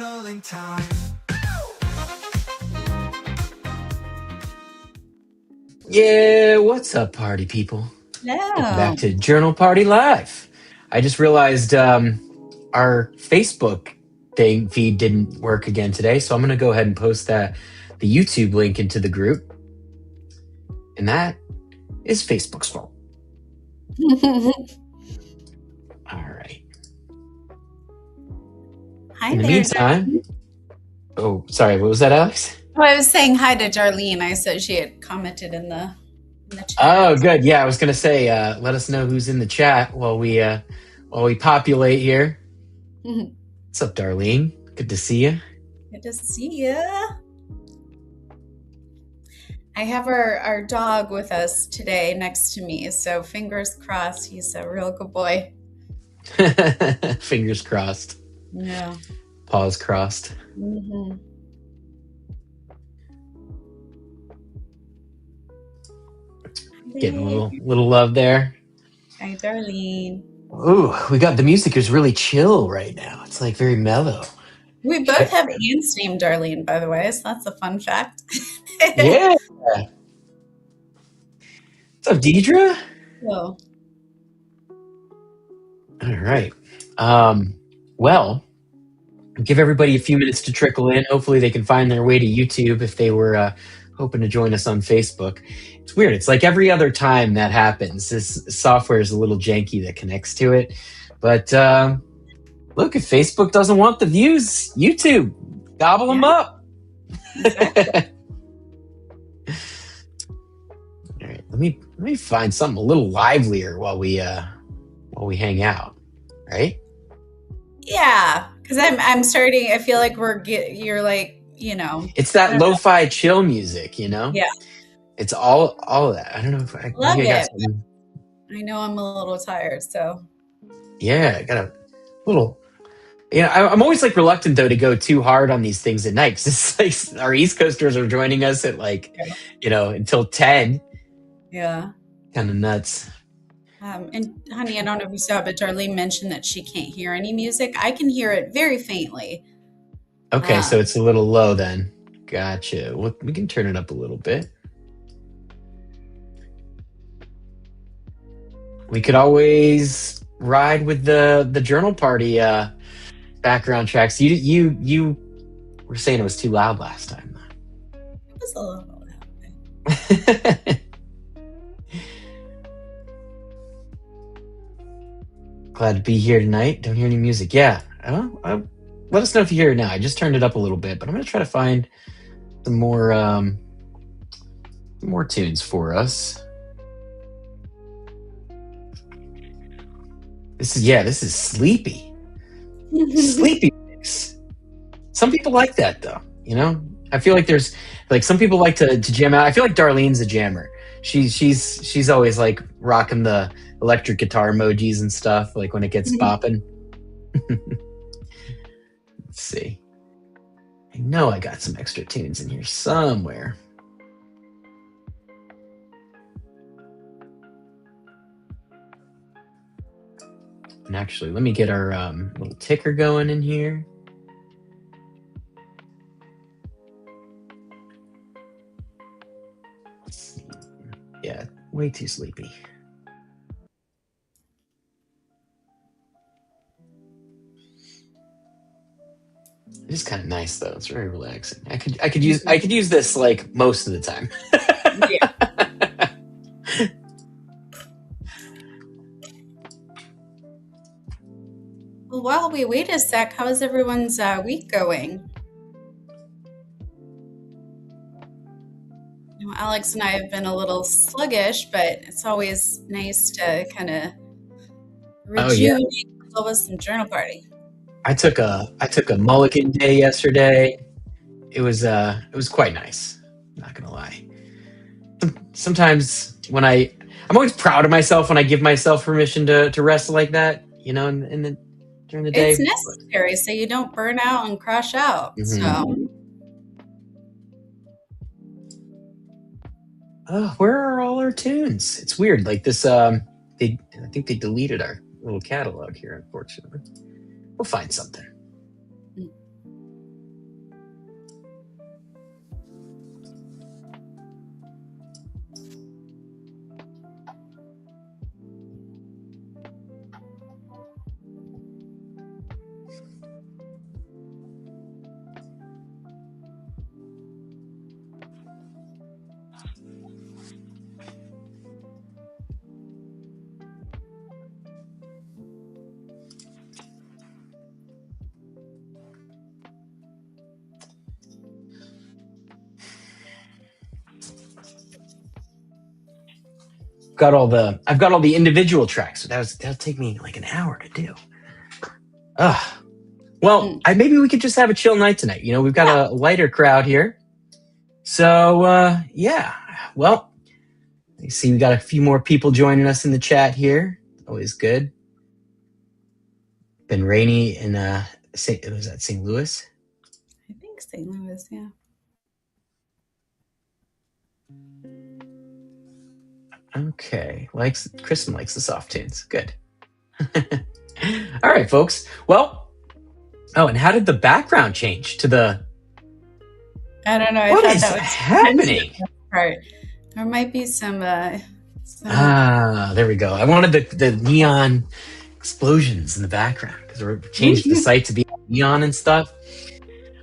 journaling time. Yeah, what's up, party people? Welcome No. back to Journal Party Live. I just realized our Facebook feed didn't work again today, so I'm going to go ahead and post the YouTube link into the group, and that is Facebook's fault. All right. Hi In the there. meantime, oh, sorry, what was that, Alex? Oh, I was saying hi to Darlene. I said she had commented in the chat. Oh, good. Yeah, I was going to say, let us know who's in the chat while we populate here. What's up, Darlene? Good to see you. Good to see you. I have our dog with us today next to me, so fingers crossed he's a real good boy. Fingers crossed. Yeah. Paws crossed. Mm-hmm. Getting a little love there. Hi, Darlene. Ooh, the music is really chill right now. It's like very mellow. We both have aunts named Darlene, by the way, so that's a fun fact. Yeah. What's up, Deidre? Hello. All right. Well, give everybody a few minutes to trickle in. Hopefully they can find their way to YouTube if they were hoping to join us on Facebook. It's weird. It's like every other time that happens, this software is a little janky that connects to it. But look, if Facebook doesn't want the views, YouTube, gobble them up. Exactly. All right, let me find something a little livelier while we hang out, right? Yeah, because I'm starting. I feel like you're like, you know. It's that lo-fi chill music, you know. Yeah. It's all of that. I don't know if I love maybe it. I know I'm a little tired, so. Yeah, I got a little. Yeah, I'm always like reluctant though to go too hard on these things at night because it's like our East Coasters are joining us at until 10. Yeah. Kind of nuts. And honey, I don't know if you saw, but Darlene mentioned that she can't hear any music. I can hear it very faintly. Okay, so it's a little low then. Gotcha. Well, we can turn it up a little bit. We could always ride with the journal party background tracks. You were saying it was too loud last time. It was a little loud. Glad to be here tonight. Don't hear any music. Yeah. Let us know if you hear it now. I just turned it up a little bit, but I'm going to try to find some more tunes for us. This is sleepy. Sleepy mix. Some people like that though, you know? I feel like there's like some people like to jam out. I feel like Darlene's a jammer. She's always like rocking the electric guitar emojis and stuff, like when it gets bopping. Let's see. I know I got some extra tunes in here somewhere. And actually, let me get our little ticker going in here. Yeah, way too sleepy. It is kind of nice though. It's very relaxing. I could use this like most of the time. Yeah. Well, while we wait a sec, how is everyone's week going? You know, Alex and I have been a little sluggish, but it's always nice to kind of rejuvenate with some journal party. I took a mulligan day yesterday. It was quite nice. I'm not gonna lie. Sometimes when I'm always proud of myself when I give myself permission to rest like that, you know, during the day. It's necessary so you don't burn out and crash out. Mm-hmm. So. Where are all our tunes? It's weird. Like this, I think they deleted our little catalog here. Unfortunately, we'll find something. got all the individual tracks. So that'll take me like an hour to do. Well, maybe we could just have a chill night tonight. We've got a lighter crowd here. So yeah. Well, you see we got a few more people joining us in the chat here. Always good. Been rainy in St. Louis? I think St. Louis, yeah. Okay. Kristen likes the soft tunes. Good. All right, folks. Well, and how did the background change to the... I don't know. What is happening? Part. There might be some... there we go. I wanted the neon explosions in the background because we changed the site to be neon and stuff.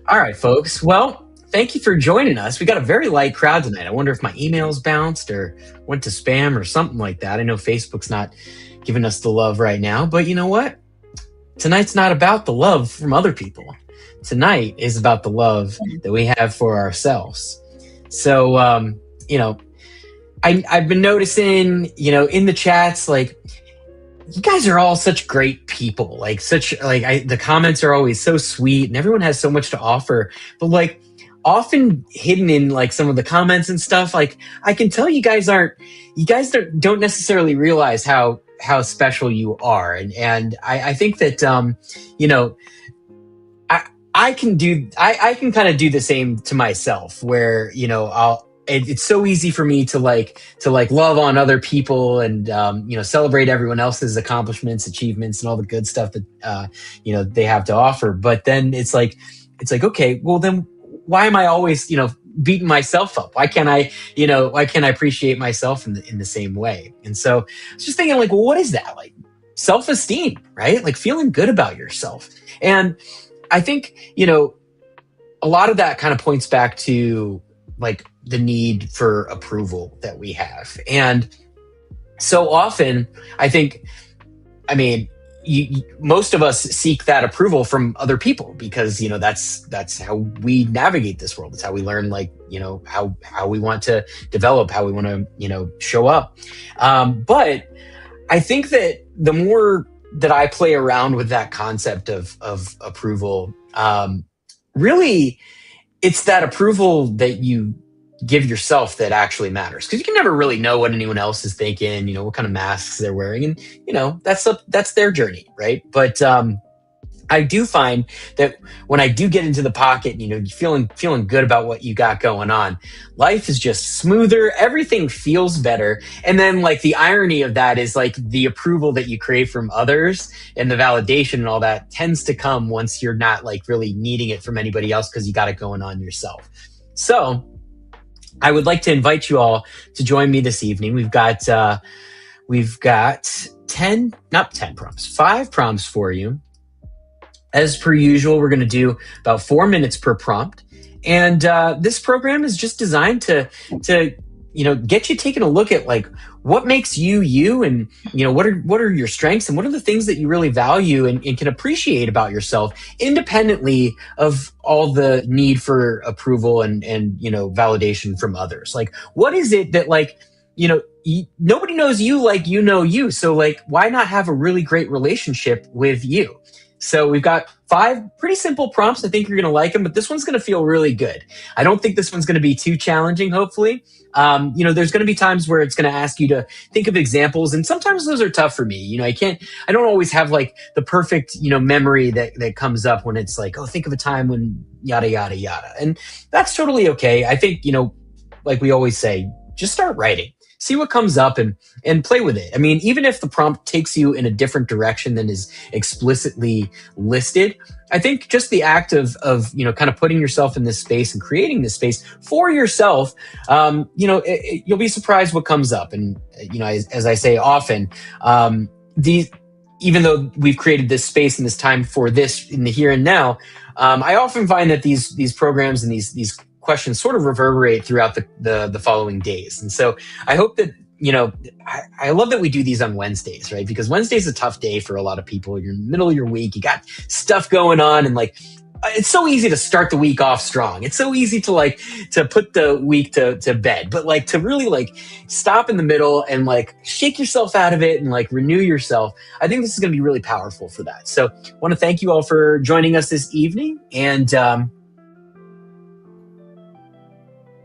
All right, folks. Well, thank you for joining us. We got a very light crowd tonight. I wonder if my emails bounced or went to spam or something like that. I know Facebook's not giving us the love right now, but you know what? Tonight's not about the love from other people. Tonight is about the love that we have for ourselves. So, I've been noticing, in the chats, like, you guys are all such great people. The comments are always so sweet and everyone has so much to offer. But like, often hidden in like some of the comments and stuff, like I can tell you guys don't necessarily realize how special you are. And I think that, I can kind of do the same to myself where, it's so easy for me to love on other people and, celebrate everyone else's accomplishments, achievements, and all the good stuff that, they have to offer. But then it's like, okay, well then why am I always, beating myself up? Why can't I appreciate myself in the same way? And so I was just thinking like, well, what is that? Like self-esteem, right? Like feeling good about yourself. And I think, a lot of that kind of points back to like the need for approval that we have. And so often most of us seek that approval from other people because, that's how we navigate this world. It's how we learn, how we want to develop, how we want to, show up. But I think that the more that I play around with that concept of approval, really it's that approval that you give yourself that actually matters, because you can never really know what anyone else is thinking, what kind of masks they're wearing, and that's their journey, right? But I do find that when I do get into the pocket, feeling good about what you got going on, life is just smoother. Everything feels better. And then like the irony of that is like the approval that you crave from others and the validation and all that tends to come once you're not like really needing it from anybody else because you got it going on yourself. So I would like to invite you all to join me this evening. We've got 5 prompts for you. As per usual, we're going to do about 4 minutes per prompt. And this program is just designed to get you taking a look at like what makes you, and what are your strengths and what are the things that you really value and can appreciate about yourself, independently of all the need for approval and validation from others. Like, what is it that nobody knows you like you. So like, why not have a really great relationship with you? So we've got 5 pretty simple prompts. I think you're going to like them, but this one's going to feel really good. I don't think this one's going to be too challenging, hopefully. There's going to be times where it's going to ask you to think of examples, and sometimes those are tough for me. I don't always have like the perfect, memory that comes up when it's like, oh, think of a time when yada, yada, yada. And that's totally okay. I think, like we always say, just start writing. See what comes up and play with it. I mean, even if the prompt takes you in a different direction than is explicitly listed, I think just the act of kind of putting yourself in this space and creating this space for yourself, you'll be surprised what comes up. And, as I say often, even though we've created this space and this time for this in the here and now, I often find that these programs and these questions sort of reverberate throughout the following days. And so I hope that, I love that we do these on Wednesdays, right? Because Wednesday's a tough day for a lot of people. You're in the middle of your week, you got stuff going on, and like, it's so easy to start the week off strong. It's so easy to like to put the week to bed, but like to really like stop in the middle and like shake yourself out of it and like renew yourself. I think this is going to be really powerful for that. So I want to thank you all for joining us this evening. And oh,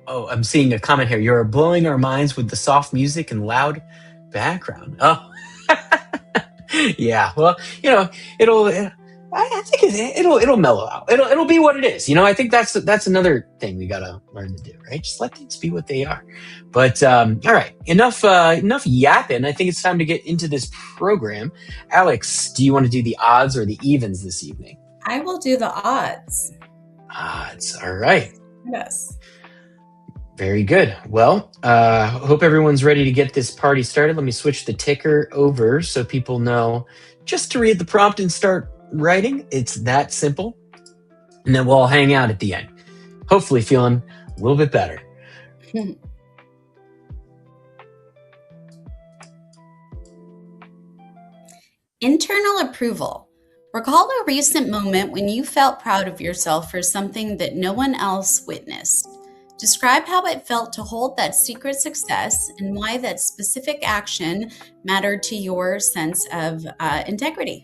I'm seeing a comment here. You're blowing our minds with the soft music and loud background. Oh, yeah. Well, it'll. I think it'll mellow out. It'll be what it is. I think that's another thing we gotta learn to do, right? Just let things be what they are. But all right, enough yapping. I think it's time to get into this program. Alex, do you want to do the odds or the evens this evening? I will do the odds. Odds. All right. Yes. Very good. Well, hope everyone's ready to get this party started. Let me switch the ticker over so people know just to read the prompt and start writing. It's that simple. And then we'll all hang out at the end, hopefully feeling a little bit better. Internal approval. Recall a recent moment when you felt proud of yourself for something that no one else witnessed. Describe how it felt to hold that secret success and why that specific action mattered to your sense of integrity.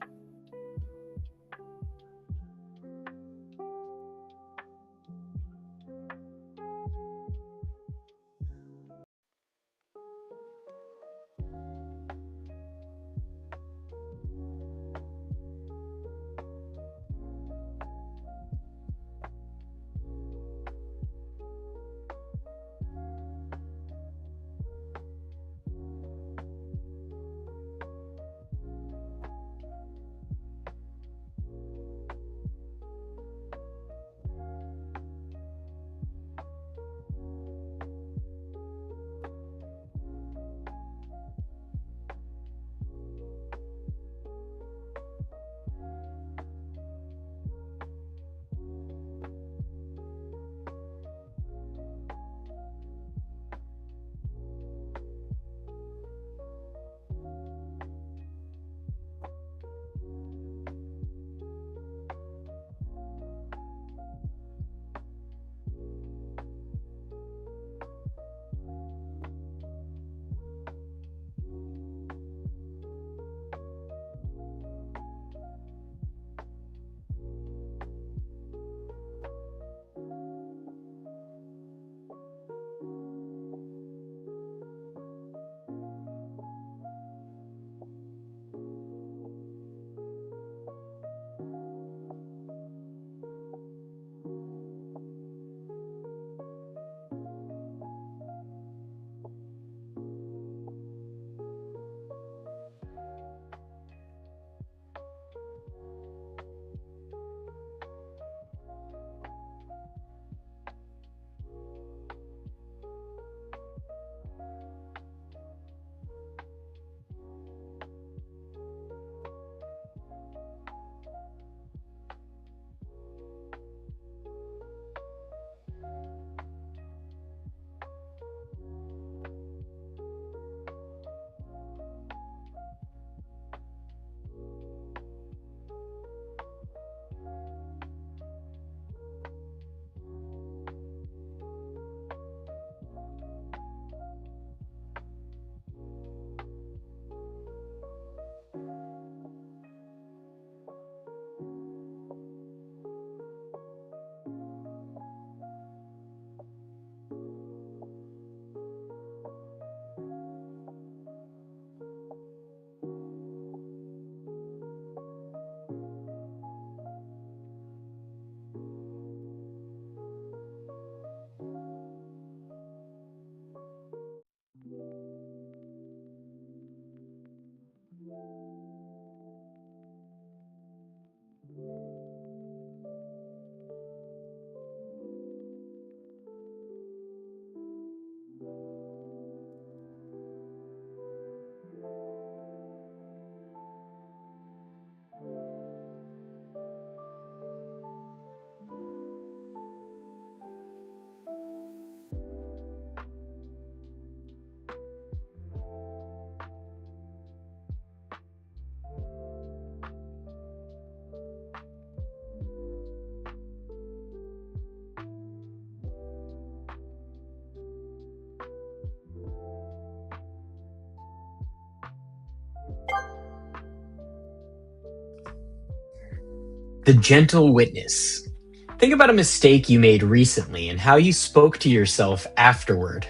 The gentle witness. Think about a mistake you made recently and how you spoke to yourself afterward.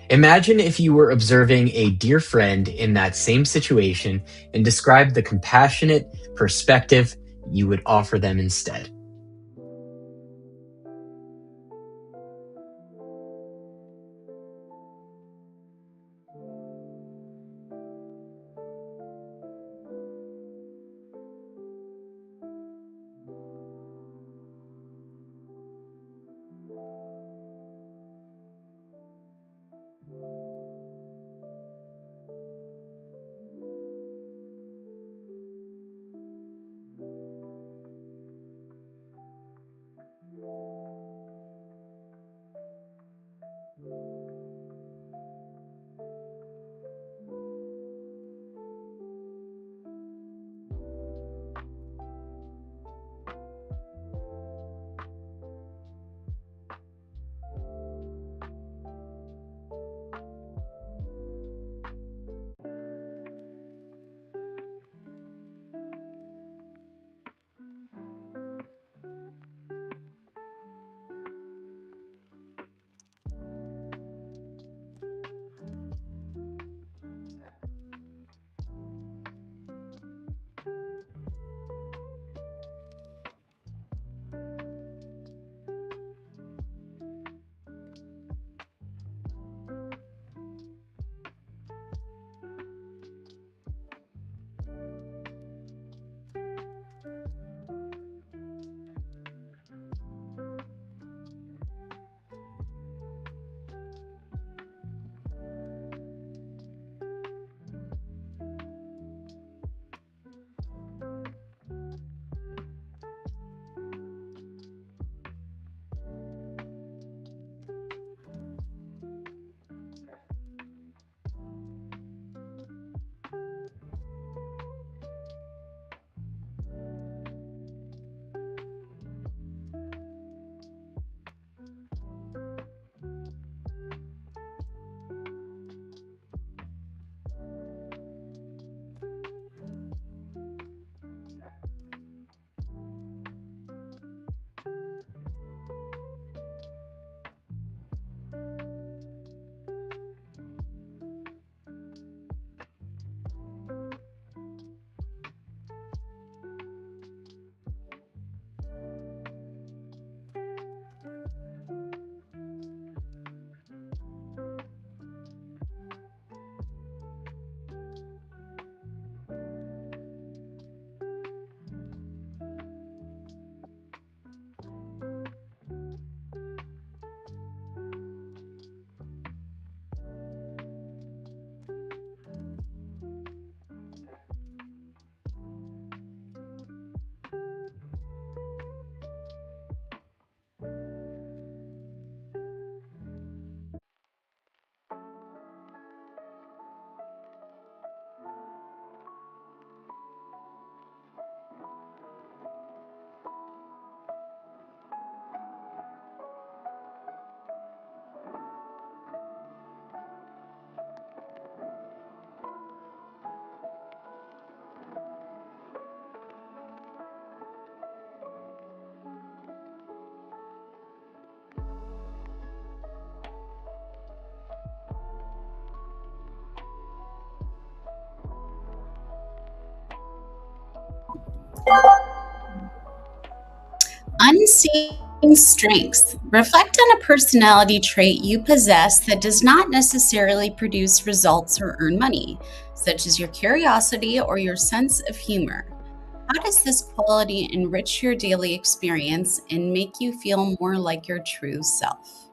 Imagine if you were observing a dear friend in that same situation and describe the compassionate perspective you would offer them instead. Unseen strengths. Reflect on a personality trait you possess that does not necessarily produce results or earn money, such as your curiosity or your sense of humor. How does this quality enrich your daily experience and make you feel more like your true self?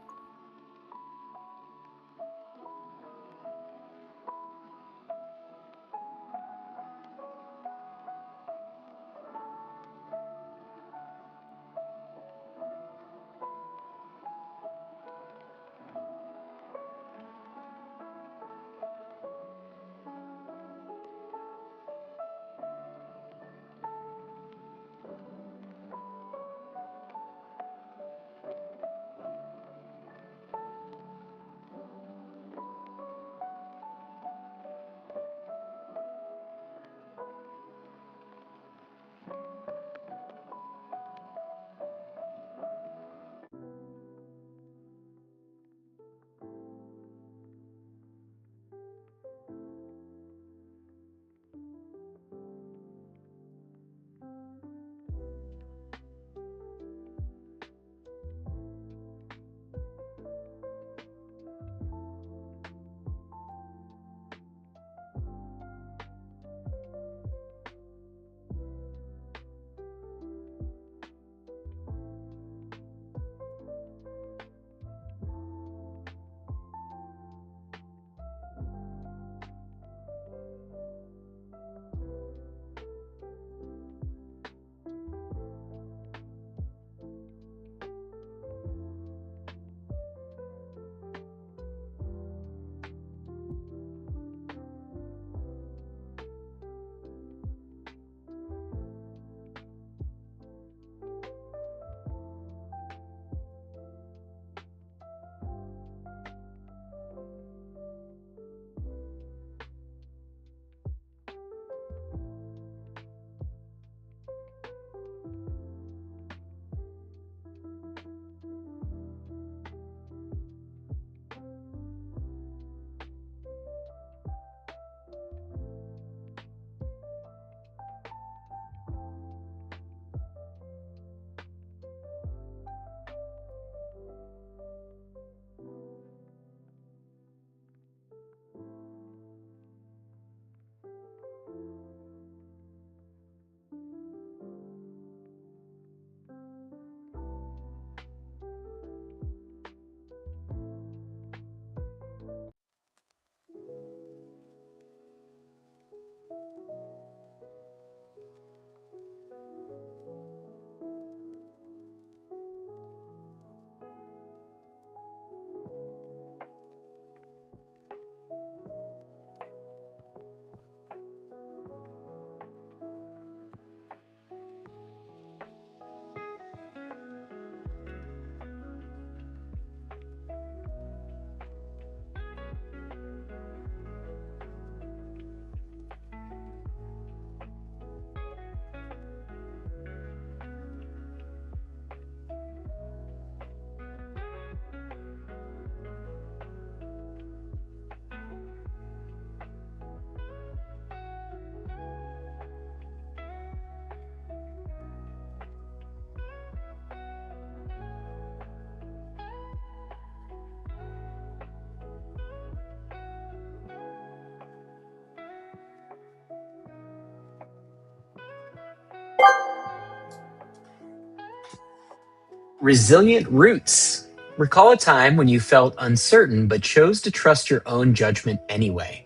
Resilient roots. Recall a time when you felt uncertain but chose to trust your own judgment anyway.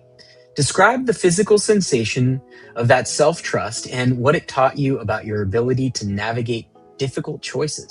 Describe the physical sensation of that self trust and what it taught you about your ability to navigate difficult choices.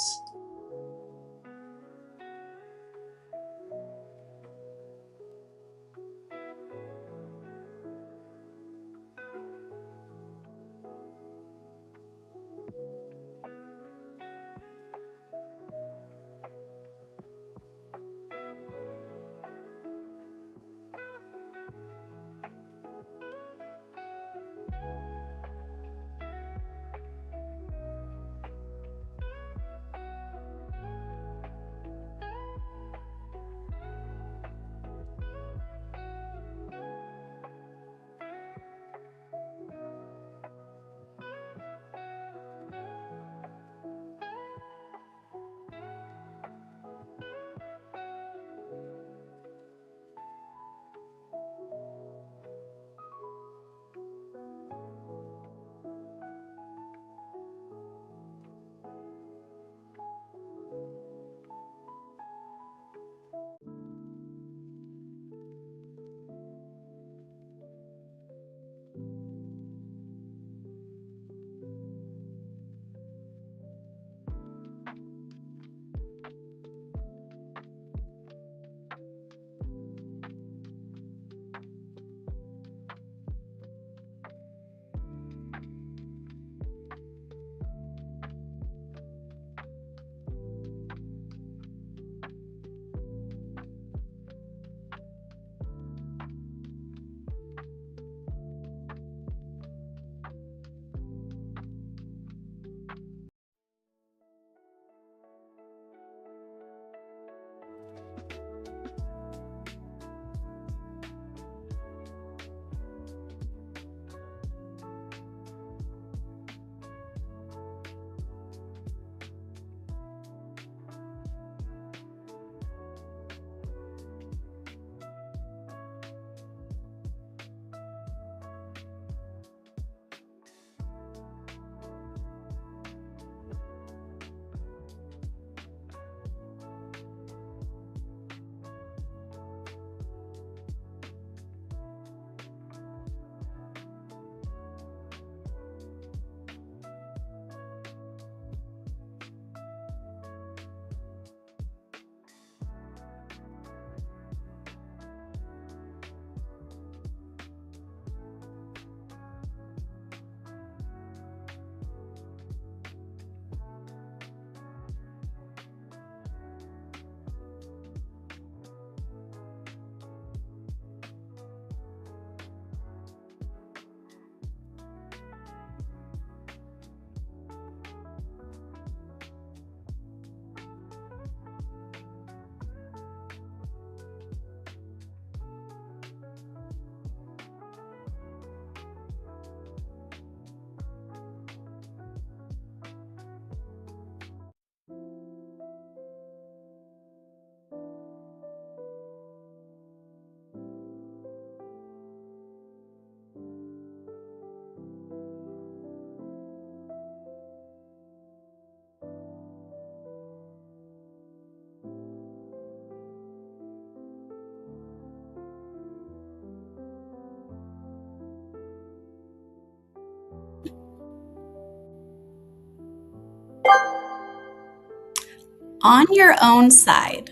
On your own side,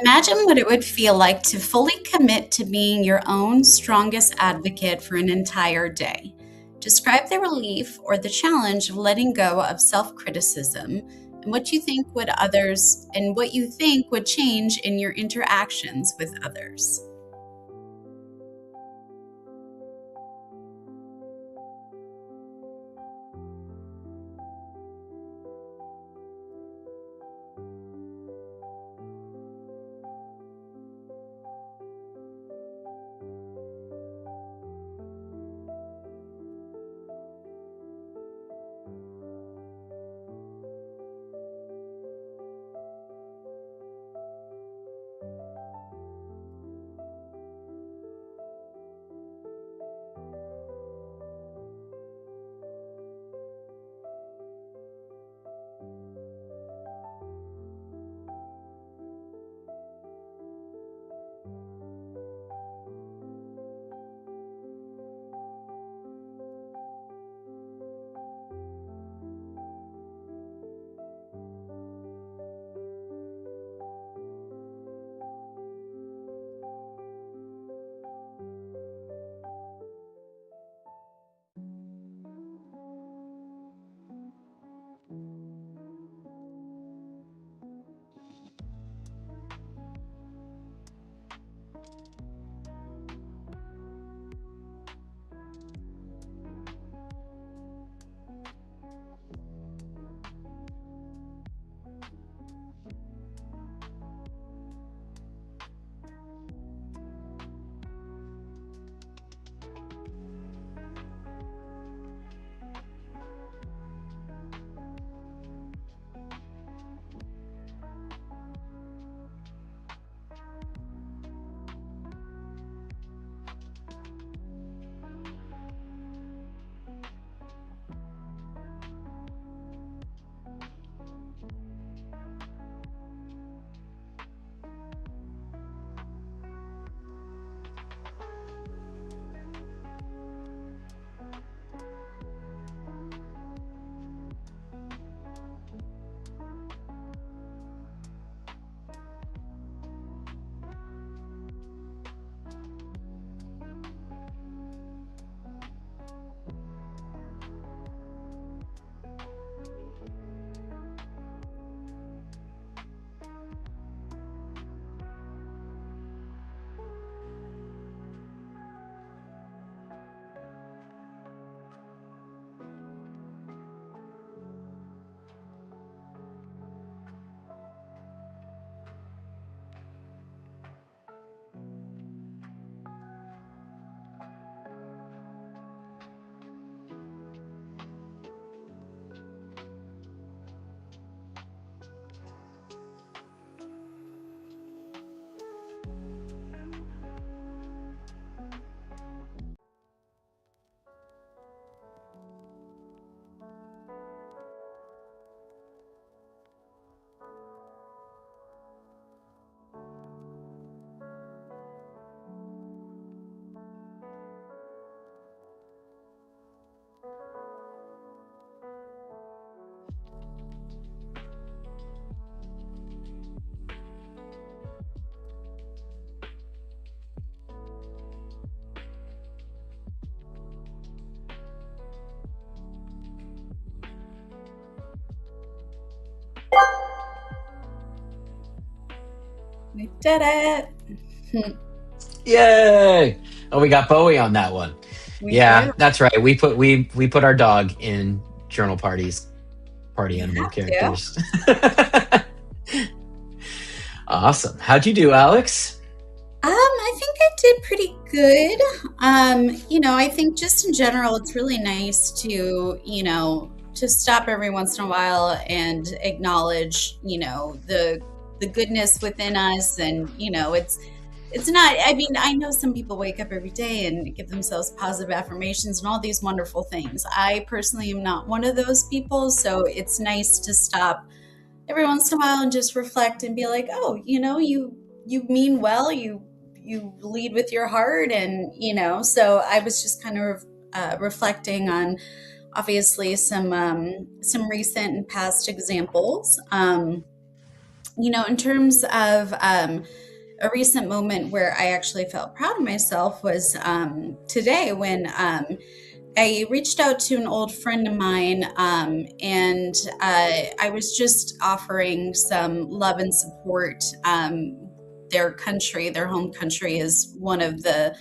imagine what it would feel like to fully commit to being your own strongest advocate for an entire day. Describe the relief or the challenge of letting go of self-criticism and what you think would change in your interactions with others. We did it. Yay! Oh, we got Bowie on that one. We Yeah, do. that's right. We put our dog in journal parties, party You animal have to. characters. Awesome. How'd you do, Alex? I think I did pretty good. I think just in general, it's really nice to, to stop every once in a while and acknowledge, the goodness within us. And, it's not, I mean, I know some people wake up every day and give themselves positive affirmations and all these wonderful things. I personally am not one of those people. So it's nice to stop every once in a while and just reflect and be like, oh, you mean well, you lead with your heart. And so I was just kind of reflecting on obviously some recent and past examples. In terms of a recent moment where I actually felt proud of myself was today when I reached out to an old friend of mine, and I was just offering some love and support. Their home country, is one of the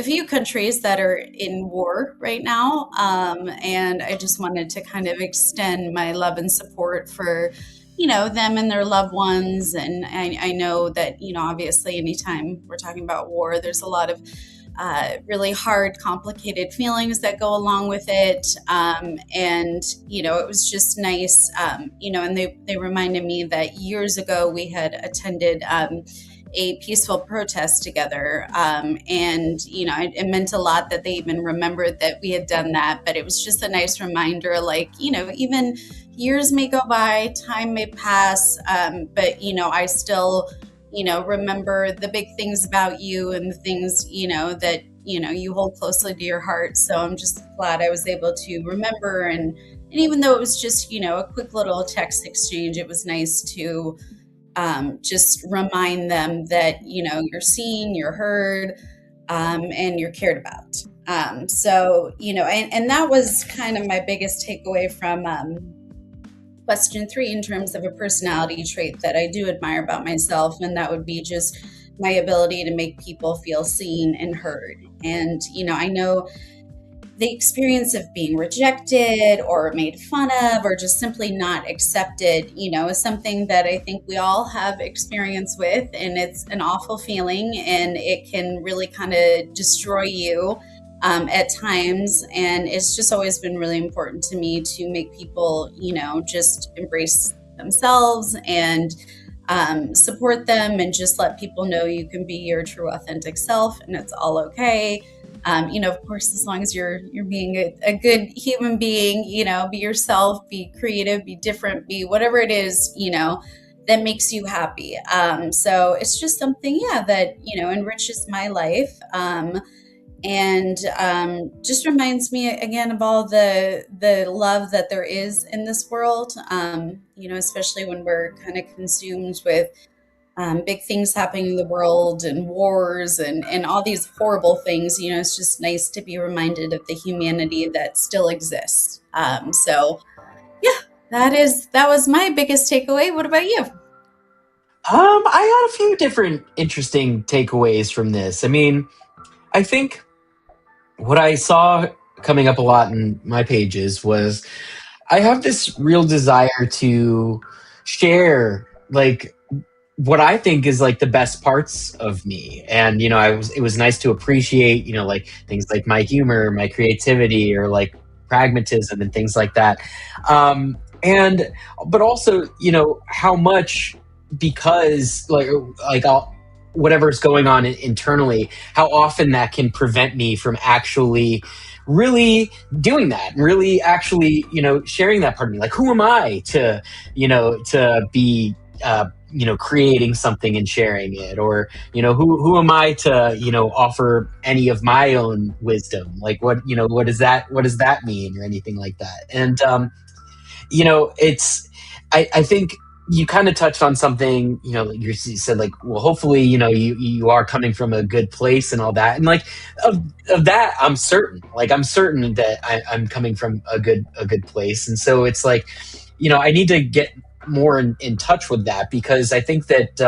few countries that are in war right now. And I just wanted to kind of extend my love and support for, them and their loved ones. And I know that, obviously, anytime we're talking about war, there's a lot of really hard, complicated feelings that go along with it. And, it was just nice, and they reminded me that years ago we had attended a peaceful protest together. And, it meant a lot that they even remembered that we had done that. But it was just a nice reminder, like, even years may go by, time may pass, but, I still remember the big things about you and the things, that, you hold closely to your heart. So I'm just glad I was able to remember. And even though it was just, a quick little text exchange, it was nice to just remind them that, you're seen, you're heard, and you're cared about. And that was kind of my biggest takeaway from question 3 in terms of a personality trait that I do admire about myself. And that would be just my ability to make people feel seen and heard. And, I know the experience of being rejected or made fun of or just simply not accepted, is something that I think we all have experience with. And it's an awful feeling, and it can really kind of destroy you at times. And it's just always been really important to me to make people, just embrace themselves and support them, and just let people know you can be your true authentic self and it's all okay. Of course, as long as you're being a good human being, be yourself, be creative, be different, be whatever it is, that makes you happy. So it's just something, yeah, that, enriches my life. And just reminds me again of all the love that there is in this world, especially when we're kind of consumed with big things happening in the world and wars and all these horrible things. It's just nice to be reminded of the humanity that still exists. So yeah, that was my biggest takeaway. What about you? I got a few different interesting takeaways from this. I mean, I think what I saw coming up a lot in my pages was I have this real desire to share, like, what I think is like the best parts of me. And, it was nice to appreciate, like things like my humor, my creativity, or like pragmatism and things like that. And, but also, how much, because whatever's going on internally, how often that can prevent me from actually really doing that and really actually, sharing that part of me. Like, who am I to, to be, creating something and sharing it? Or, who am I to, offer any of my own wisdom? Like, what does that mean, or anything like that? And, I think you kind of touched on something, like you said, like, well, hopefully, you are coming from a good place and all that. And like, of that, I'm certain, that I'm coming from a good place. And so it's like, I need to get more in touch with that, because I think that,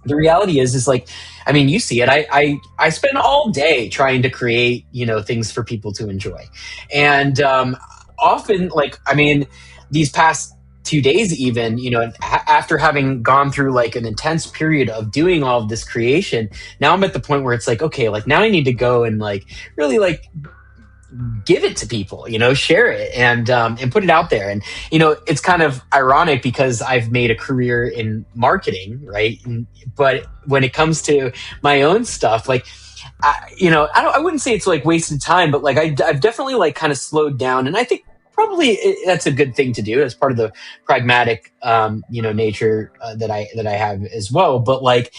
the reality is like, I mean, you see it. I spend all day trying to create, things for people to enjoy. And often, like, I mean, these past 2 days, even, after having gone through like an intense period of doing all of this creation, now I'm at the point where it's like, okay, like now I need to go and like really like give it to people, share it and put it out there. And it's kind of ironic because I've made a career in marketing, right? But when it comes to my own stuff, like I wouldn't say it's like wasted time, but like I've definitely like kind of slowed down, and I think probably that's a good thing to do as part of the pragmatic nature that I have as well. But like,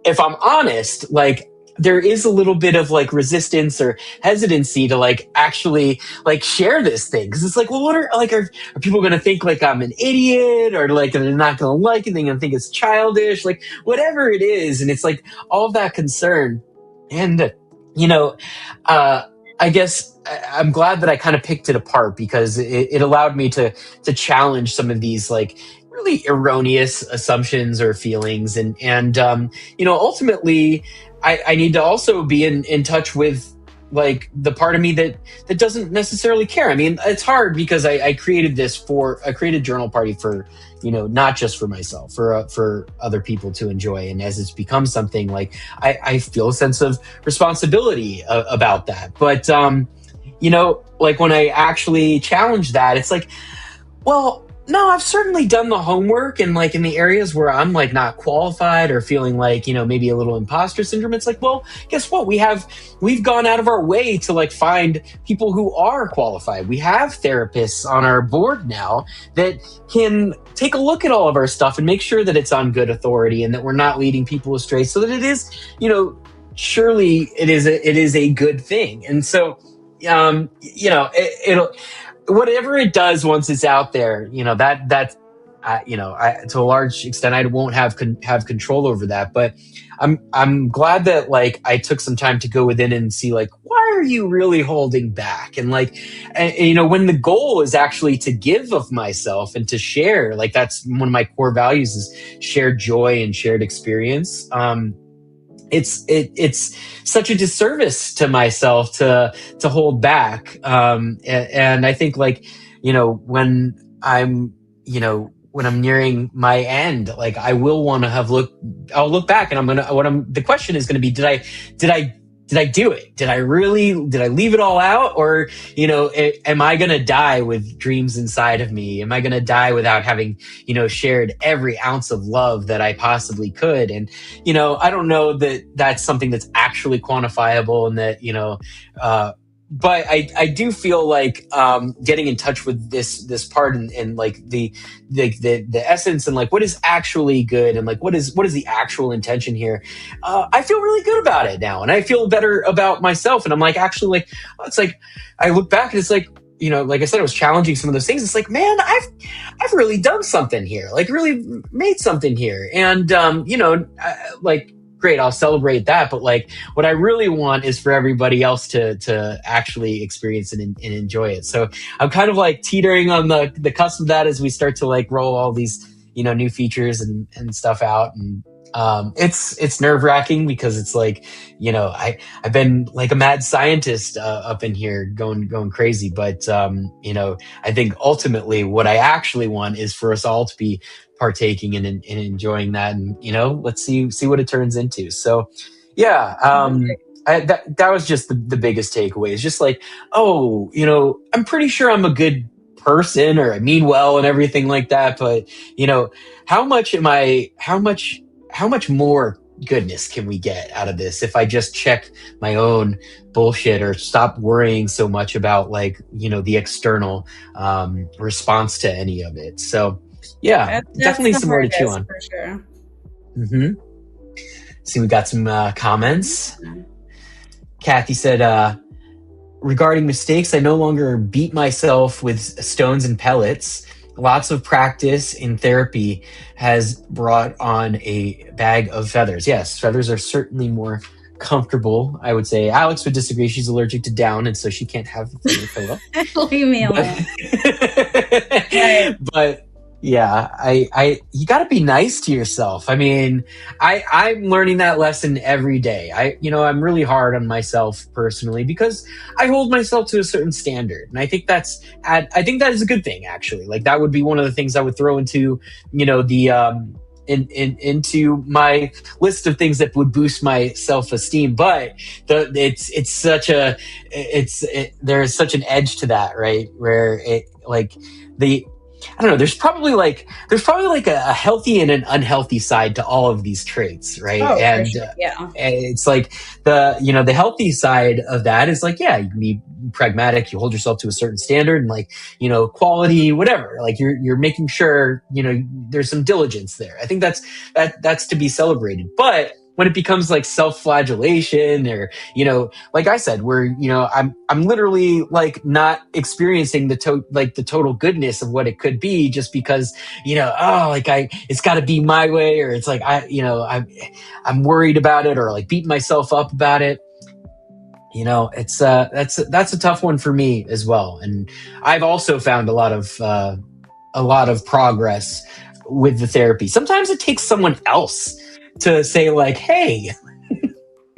if I'm honest, like there is a little bit of like resistance or hesitancy to like actually like share this thing, because it's like, well, what are people going to think like I'm an idiot, or like they're not going to like it, they're going to think it's childish, like whatever it is. And it's like all of that concern. And you know I guess I'm glad that I kind of picked it apart, because it allowed me to challenge some of these like really erroneous assumptions or feelings. And ultimately I need to also be in touch with like the part of me that doesn't necessarily care. I mean, it's hard because I created Journal Party for, not just for myself, for other people to enjoy. And as it's become something, like I feel a sense of responsibility about that. But like when I actually challenge that, it's like, well, no, I've certainly done the homework, and like in the areas where I'm like not qualified or feeling like, maybe a little imposter syndrome, it's like, well, guess what? We've gone out of our way to like find people who are qualified. We have therapists on our board now that can take a look at all of our stuff and make sure that it's on good authority and that we're not leading people astray, so that it is, surely it is a good thing. And so, it'll, whatever it does once it's out there, to a large extent, I won't have control over that. But I'm glad that like I took some time to go within and see like, why are you really holding back? And like, when the goal is actually to give of myself and to share, like that's one of my core values, is shared joy and shared experience. It's such a disservice to myself to hold back. And I think like, when I'm nearing my end, like I will want to I'll look back, and the question is going to be, did I do it? Did I leave it all out? Or, am I going to die with dreams inside of me? Am I going to die without having, shared every ounce of love that I possibly could? And, I don't know that that's something that's actually quantifiable, and that, but I do feel like getting in touch with this part and like the essence, and like what is actually good, and like what is the actual intention here. I feel really good about it now, and I feel better about myself. And I'm like, actually, like it's like I look back and it's like, like I said, I was challenging some of those things. It's like, man, I've really done something here, like really made something here, and like. Great, I'll celebrate that. But like, what I really want is for everybody else to actually experience it and enjoy it. So I'm kind of like teetering on the cusp of that as we start to like roll all these, new features and stuff out. And it's nerve wracking, because it's like, I've been like a mad scientist up in here going crazy. But I think ultimately what I actually want is for us all to be partaking and enjoying that, and let's see what it turns into. So yeah, that was just the biggest takeaway, is just like, oh, I'm pretty sure I'm a good person, or I mean well and everything like that, but how much more goodness can we get out of this if I just check my own bullshit, or stop worrying so much about like, the external response to any of it. So yeah, that's definitely some more to chew on. For sure. Mm-hmm. See, we got some comments. Kathy said, regarding mistakes, I no longer beat myself with stones and pellets. Lots of practice in therapy has brought on a bag of feathers. Yes, feathers are certainly more comfortable, I would say. Alex would disagree. She's allergic to down, and so she can't have a feather pillow. Leave me alone. But Yeah, you got to be nice to yourself. I mean, I'm learning that lesson every day. I'm really hard on myself personally because I hold myself to a certain standard, and I think that is a good thing actually. Like that would be one of the things I would throw into, the into my list of things that would boost my self-esteem. But it's such a there's such an edge to that, right? Where it like the I don't know. There's probably like a healthy and an unhealthy side to all of these traits, right? Oh, for And sure. Yeah. it's like the healthy side of that is like, yeah, you can be pragmatic. You hold yourself to a certain standard and like quality, whatever. Like you're making sure there's some diligence there. I think that's to be celebrated. But when it becomes like self-flagellation or like I said, where I'm literally like not experiencing the total goodness of what it could be just because like it's got to be my way, or it's like I'm worried about it, or like beating myself up about it. It's that's a tough one for me as well, and I've also found a lot of progress with the therapy. Sometimes it takes someone else to say like, hey,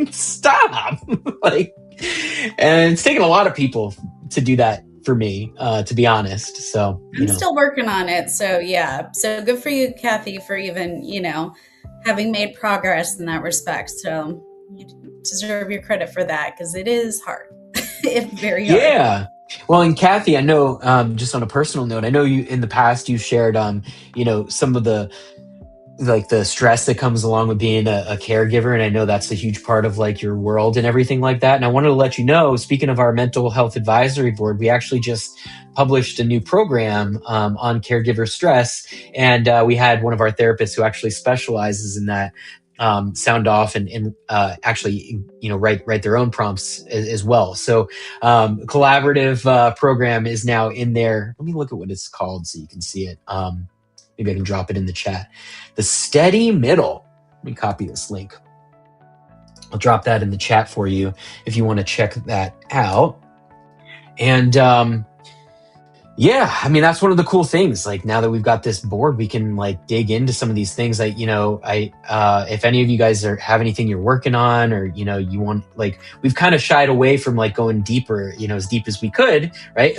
stop. Like, and it's taken a lot of people to do that for me, to be honest. So I'm still working on it. So yeah. So good for you, Kathy, for even, having made progress in that respect. So you deserve your credit for that because it is hard. It's very hard. yeah. Well, and Kathy, I know, just on a personal note, I know you in the past you shared, some of the like the stress that comes along with being a caregiver, and I know that's a huge part of like your world and everything like that. And I wanted to let you know, speaking of our mental health advisory board, we actually just published a new program on caregiver stress, and we had one of our therapists who actually specializes in that sound off and actually write their own prompts as well. So collaborative program is now in there. Let me look at what it's called so you can see it. Maybe I can drop it in the chat. The Steady Middle. Let me copy this link. I'll drop that in the chat for you if you want to check that out. And yeah, I mean, that's one of the cool things. Like now that we've got this board, we can like dig into some of these things. Like, if any of you guys have anything you're working on, or, you want, like, we've kind of shied away from like going deeper, as deep as we could, right?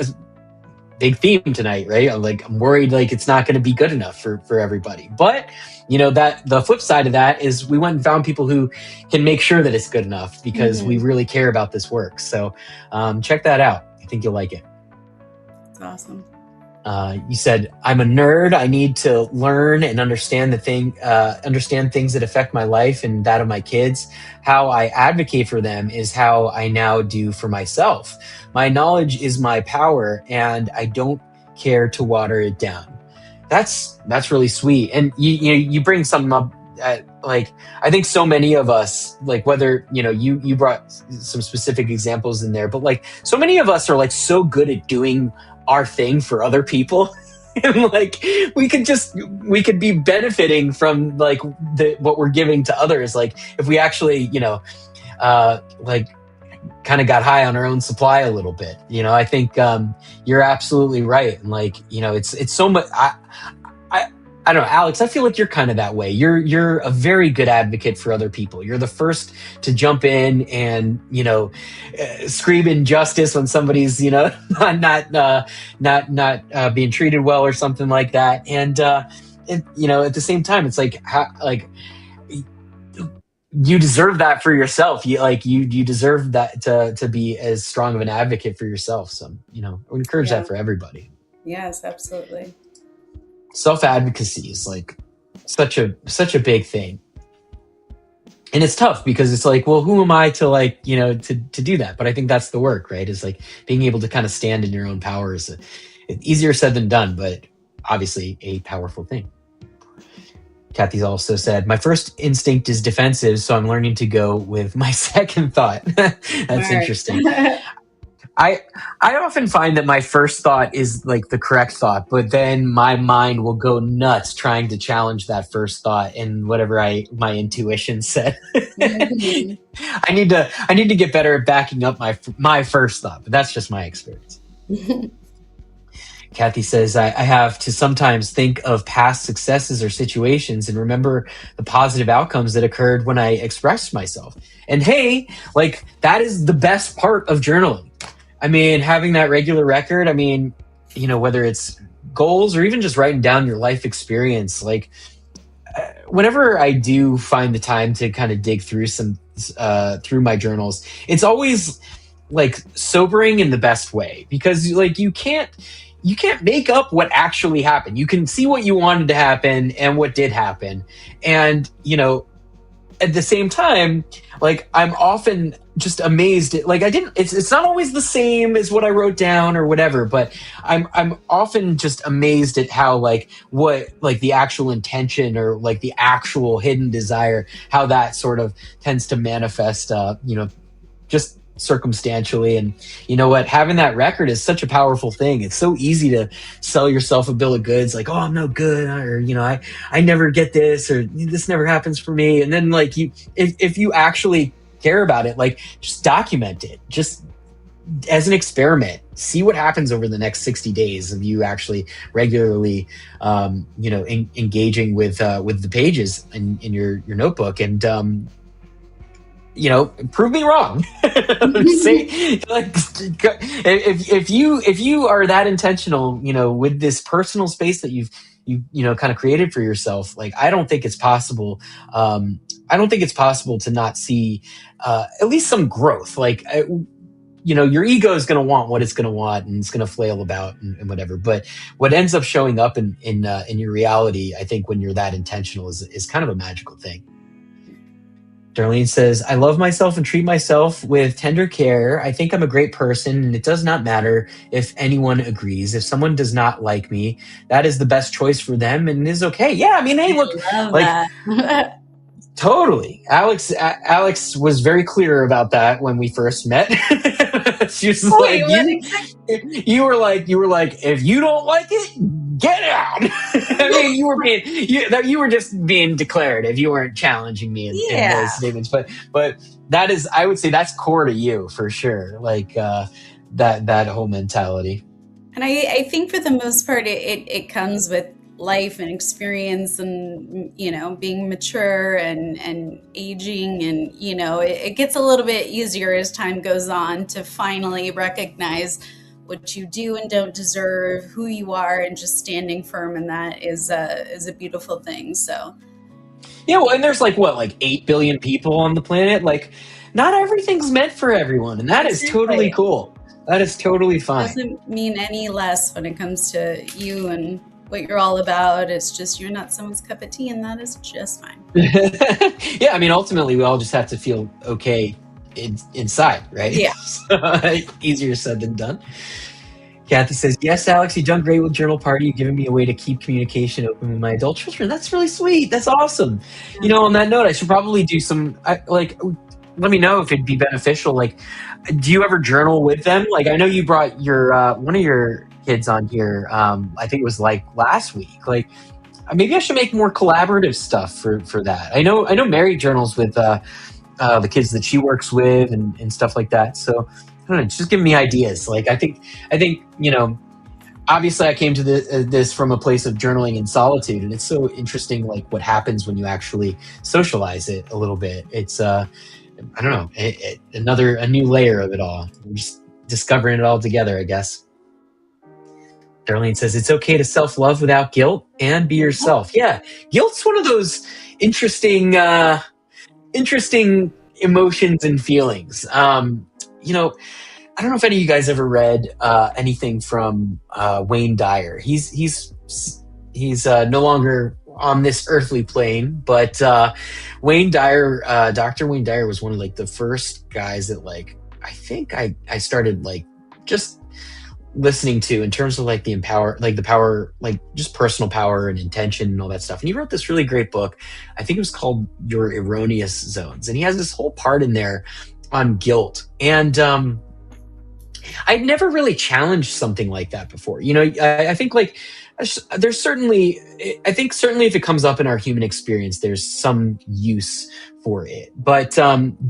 Big theme tonight, right? I'm worried like it's not going to be good enough for everybody. But that the flip side of that is we went and found people who can make sure that it's good enough because we really care about this work. So check that out. I think you'll like it. That's awesome. You said, I'm a nerd. I need to learn and understand understand things that affect my life and that of my kids. How I advocate for them is how I now do for myself. My knowledge is my power, and I don't care to water it down. That's really sweet. And you bring something up. Like I think so many of us, like whether you brought some specific examples in there, but like so many of us are like so good at doing our thing for other people. And like we could be benefiting from like what we're giving to others, like if we actually like kind of got high on our own supply a little bit. I think you're absolutely right. And like it's so much. I don't know, Alex, I feel like you're kind of that way. You're a very good advocate for other people. You're the first to jump in and, scream injustice when somebody's, not being treated well or something like that. And, at the same time, it's like, you deserve that for yourself. You deserve that to be as strong of an advocate for yourself. So, I would encourage that for everybody. Yes, absolutely. Self-advocacy is like such a big thing, and it's tough because it's like, well, who am I to like to do that? But I think that's the work, right? Is like being able to kind of stand in your own power is easier said than done, but obviously a powerful thing. Kathy's also said, my first instinct is defensive, so I'm learning to go with my second thought. That's interesting. I often find that my first thought is like the correct thought, but then my mind will go nuts trying to challenge that first thought and whatever my intuition said. I need to get better at backing up my first thought, but that's just my experience. Kathy says, I have to sometimes think of past successes or situations and remember the positive outcomes that occurred when I expressed myself. And hey, like that is the best part of journaling. I mean, having that regular record, I mean, whether it's goals or even just writing down your life experience, like whenever I do find the time to kind of dig through through my journals, it's always like sobering in the best way, because like you can't make up what actually happened. You can see what you wanted to happen and what did happen. And, at the same time, like I'm often just amazed at, like it's not always the same as what I wrote down or whatever, but I'm often just amazed at how what the actual intention or like the actual hidden desire, how that sort of tends to manifest just circumstantially. And you know what, having that record is such a powerful thing. It's so easy to sell yourself a bill of goods, like, oh, I'm no good, or I never get this, or this never happens for me. And then like if you actually care about it, like just document it, just as an experiment, see what happens over the next 60 days of you actually regularly engaging with the pages in your notebook. And prove me wrong. Say, like, if you are that intentional, with this personal space that you've kind of created for yourself, like I don't think it's possible. I don't think it's possible to not see at least some growth. Like, your ego is going to want what it's going to want, and it's going to flail about and whatever. But what ends up showing up in your reality, I think, when you're that intentional, is kind of a magical thing. Darlene says, I love myself and treat myself with tender care. I think I'm a great person, and it does not matter if anyone agrees. If someone does not like me, that is the best choice for them, and it is okay. Yeah, I mean, hey, look, that. Totally. Alex was very clear about that when we first met. She was you were like, if you don't like it, get out. I mean, you were just being declarative. You weren't challenging me in those statements, but that is, I would say that's core to you for sure. Like, that whole mentality. And I think for the most part, it comes with life and experience, and being mature and aging, and it gets a little bit easier as time goes on to finally recognize what you do and don't deserve, who you are, and just standing firm in that is a beautiful thing. So yeah, well, and there's like 8 billion people on the planet. Like, not everything's meant for everyone, and that is totally cool. That is totally fine. It doesn't mean any less when it comes to you and what you're all about. It's just you're not someone's cup of tea, and that is just fine. Yeah, I mean, ultimately, we all just have to feel okay inside, right? Yeah. Easier said than done. Kathy says, yes, Alex, you've done great with Journal Party. You've given me a way to keep communication open with my adult children. That's really sweet. That's awesome. Yeah. On that note, I should probably do some, let me know if it'd be beneficial. Like, do you ever journal with them? Like, I know you brought your one of your kids on here. I think it was like last week. Like, maybe I should make more collaborative stuff for that. I know Mary journals with the kids that she works with and stuff like that. So I don't know, just give me ideas. Like, I think obviously I came to this from a place of journaling in solitude, and it's so interesting, like what happens when you actually socialize it a little bit. It's I don't know, a new layer of it all. We're just discovering it all together, I guess. Darlene says, it's okay to self-love without guilt and be yourself. Yeah, guilt's one of those interesting emotions and feelings. I don't know if any of you guys ever read anything from Wayne Dyer. He's no longer on this earthly plane, but Wayne Dyer, Dr. Wayne Dyer, was one of like the first guys that I think I started just listening to in terms of the power, just personal power and intention and all that stuff. And he wrote this really great book. I think it was called Your Erroneous Zones. And he has this whole part in there on guilt. And I'd never really challenged something like that before. I think there's certainly, I think certainly if it comes up in our human experience, there's some use for it. But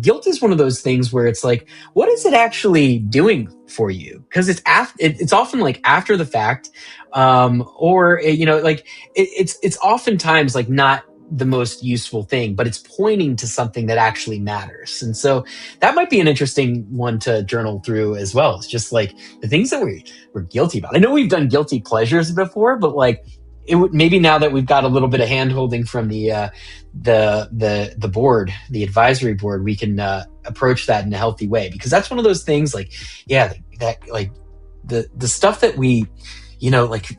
guilt is one of those things where it's like, what is it actually doing for you? Because it's often like after the fact, or like it's oftentimes like not the most useful thing, but it's pointing to something that actually matters. And so that might be an interesting one to journal through as well. It's just like the things that we're guilty about. I know we've done guilty pleasures before, but like it would maybe, now that we've got a little bit of hand holding from the board, the advisory board, we can approach that in a healthy way, because that's one of those things like, yeah, that like the stuff that we, like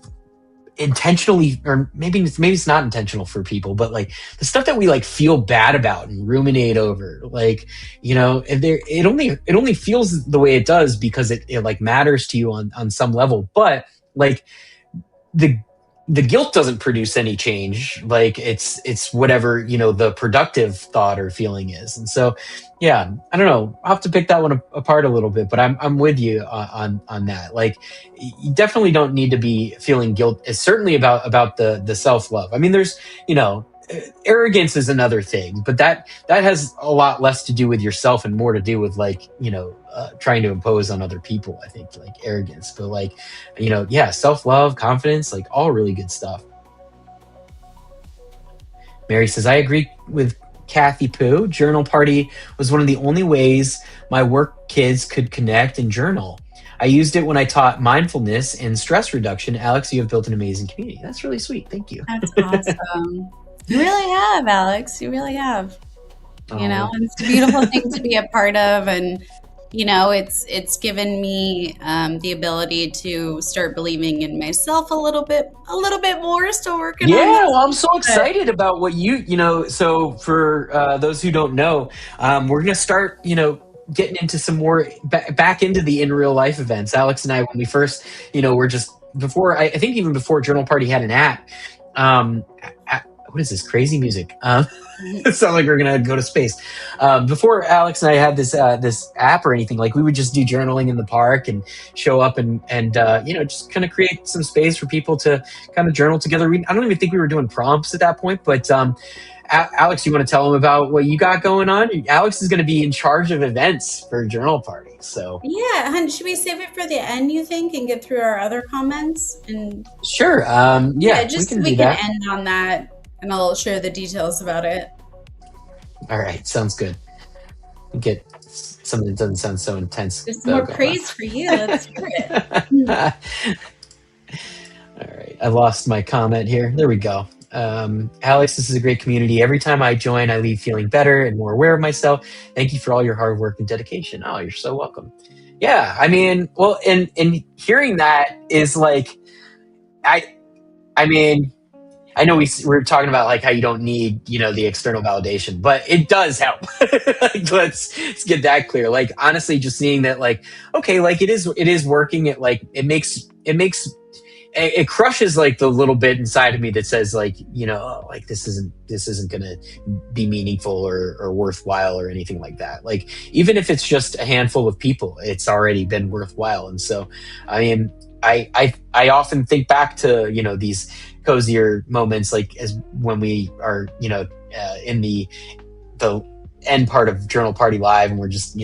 intentionally, or maybe it's not intentional for people, but like the stuff that we like feel bad about and ruminate over, like, it only feels the way it does because it like matters to you on some level. But like the the guilt doesn't produce any change. Like it's whatever, the productive thought or feeling is. And so, yeah, I don't know. I'll have to pick that one apart a little bit, but I'm with you on that. Like, you definitely don't need to be feeling guilt. It's certainly about the self-love. I mean, there's, arrogance is another thing, but that has a lot less to do with yourself and more to do with like, trying to impose on other people. I think like arrogance, but like, yeah, self-love, confidence, like all really good stuff. Mary says, I agree with Kathy Poo. Journal party was one of the only ways my work kids could connect and journal. I used it when I taught mindfulness and stress reduction. Alex, you have built an amazing community. That's really sweet. Thank you. That's awesome. You really have, Alex. You really have. It's a beautiful thing to be a part of. And, it's given me the ability to start believing in myself a little bit more. Still working on Yeah, well, I'm so excited about what so for those who don't know, we're going to start, getting into some more back into the in real life events. Alex and I, when we first, were just before, I think even before Journal Party had an app, what is this crazy music? It sounds like we're gonna go to space. Before Alex and I had this app or anything, like we would just do journaling in the park and show up and just kind of create some space for people to kind of journal together. I don't even think we were doing prompts at that point, but Alex, you want to tell them about what you got going on? Alex is going to be in charge of events for Journal Party. So yeah, hun, should we save it for the end, you think, and get through our other comments? And sure, yeah, we can end on that. And I'll share the details about it. All right, sounds good. We get something that doesn't sound so intense. There's more praise for you. Let's hear it. All right, I lost my comment here. There we go. Alex, this is a great community. Every time I join, I leave feeling better and more aware of myself. Thank you for all your hard work and dedication. Oh, you're so welcome. Yeah, I mean, well, and hearing that is like, I mean, I know we're talking about like how you don't need, the external validation, but it does help. Like, let's get that clear. Like, honestly, just seeing that, like, okay, like it is working. It crushes like the little bit inside of me that says like, oh, like this isn't going to be meaningful or worthwhile or anything like that. Like, even if it's just a handful of people, it's already been worthwhile. And so, I mean, I often think back to, these cozier moments, like as when we are, in the end part of Journal Party Live, and we're just,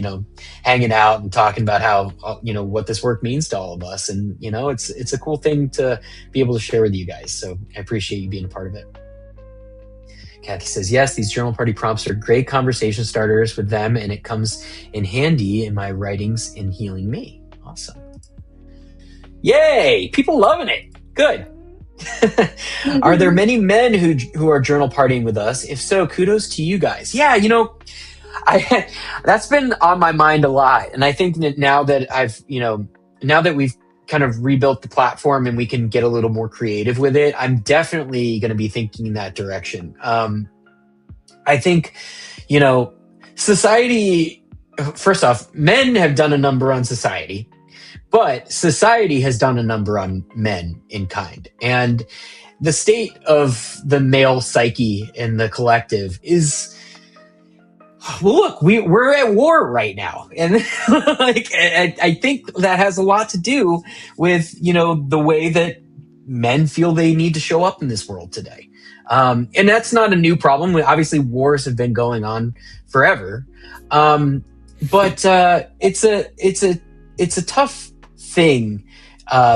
hanging out and talking about how, what this work means to all of us. And, it's a cool thing to be able to share with you guys. So I appreciate you being a part of it. Kathy says, yes, these Journal Party prompts are great conversation starters with them, and it comes in handy in my writings in healing me. Awesome. Yay! People loving it. Good. Are there many men who are journal partying with us? If so, kudos to you guys. Yeah, that's been on my mind a lot. And I think that now that we've kind of rebuilt the platform and we can get a little more creative with it, I'm definitely going to be thinking in that direction. I think, society, first off, men have done a number on society. But society has done a number on men in kind. And the state of the male psyche in the collective is, well, look, we're at war right now. And like, I think that has a lot to do with, the way that men feel they need to show up in this world today. And that's not a new problem. Obviously, wars have been going on forever. But it's a tough thing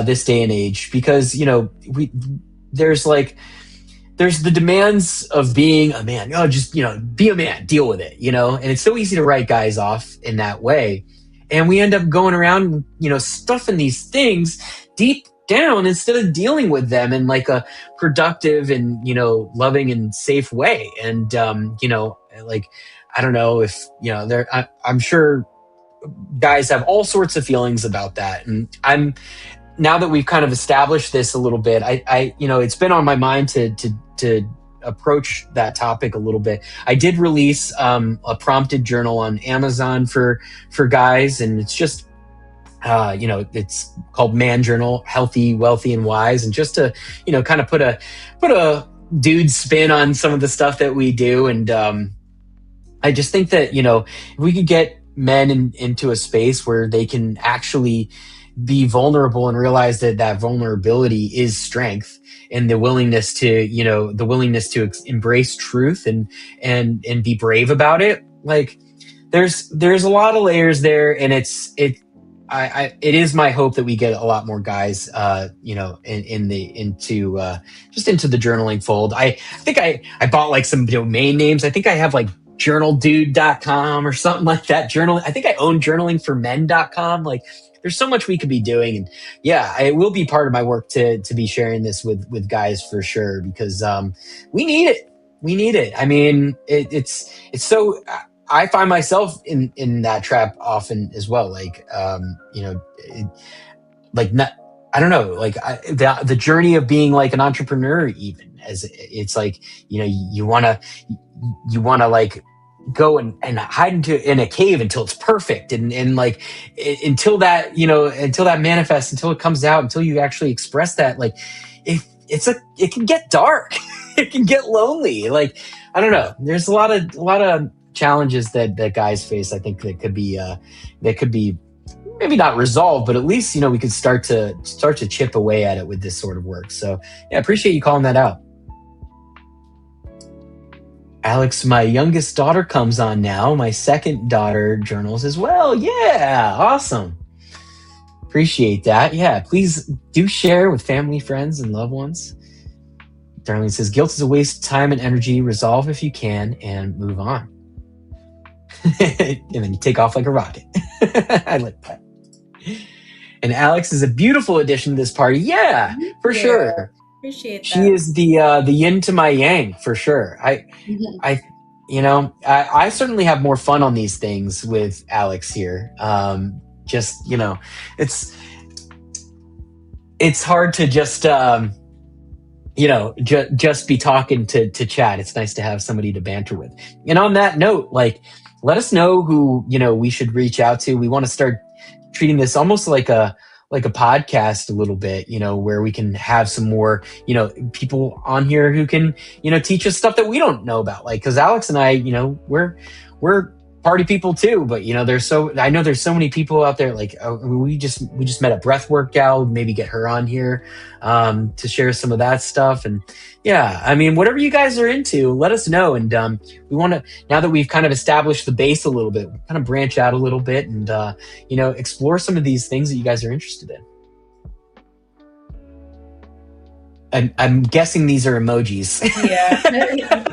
this day and age, because there's the demands of being a man. Oh, just be a man, deal with it. And it's so easy to write guys off in that way, and we end up going around stuffing these things deep down instead of dealing with them in like a productive and loving and safe way. And like, I don't know if I'm sure guys have all sorts of feelings about that, and now that we've kind of established this a little bit, I it's been on my mind to approach that topic a little bit. I did release a prompted journal on Amazon for guys, and it's just it's called Man Journal: Healthy, Wealthy, and Wise, and just to kind of put a dude spin on some of the stuff that we do. And I just think that if we could get men into a space where they can actually be vulnerable and realize that vulnerability is strength, and the willingness to embrace truth and be brave about it. Like, there's a lot of layers there, and it is my hope that we get a lot more guys into the journaling fold. I think I bought like some domain names. I think I have like journaldude.com or something like that. I think I own journalingformen.com. Like, there's so much we could be doing. And yeah, it will be part of my work to be sharing this with guys for sure, because we need it. We need it. I mean, it's so, I find myself in that trap often as well. Like, I don't know, like the journey of being like an entrepreneur, even as it's like, you want to like go and hide in a cave until it's perfect. And like, until that manifests, until it comes out, until you actually express that, like, it can get dark. It can get lonely. Like, I don't know. There's a lot of challenges that guys face. I think that could be maybe not resolved, but at least, we could start to chip away at it with this sort of work. So yeah, I appreciate you calling that out. Alex, my youngest daughter comes on now. My second daughter journals as well. Yeah, awesome. Appreciate that. Yeah, please do share with family, friends, and loved ones. Darlene says, guilt is a waste of time and energy. Resolve if you can and move on. And then you take off like a rocket. I like that. And Alex is a beautiful addition to this party. Yeah, for sure. Appreciate that. She is the yin to my yang, for sure. I certainly have more fun on these things with Alex here. It's hard to just just be talking to chat. It's nice to have somebody to banter with. And on that note, like, let us know who we should reach out to. We want to start treating this almost like a podcast a little bit, where we can have some more, people on here who can, teach us stuff that we don't know about. Like, cause Alex and I, we're party people too, but I know there's so many people out there. Like, we just met a breathwork gal. Maybe get her on here, to share some of that stuff. And yeah, I mean, whatever you guys are into, let us know. And, we want to, now that we've kind of established the base a little bit, kind of branch out a little bit and, explore some of these things that you guys are interested in. I'm guessing these are emojis. Yeah.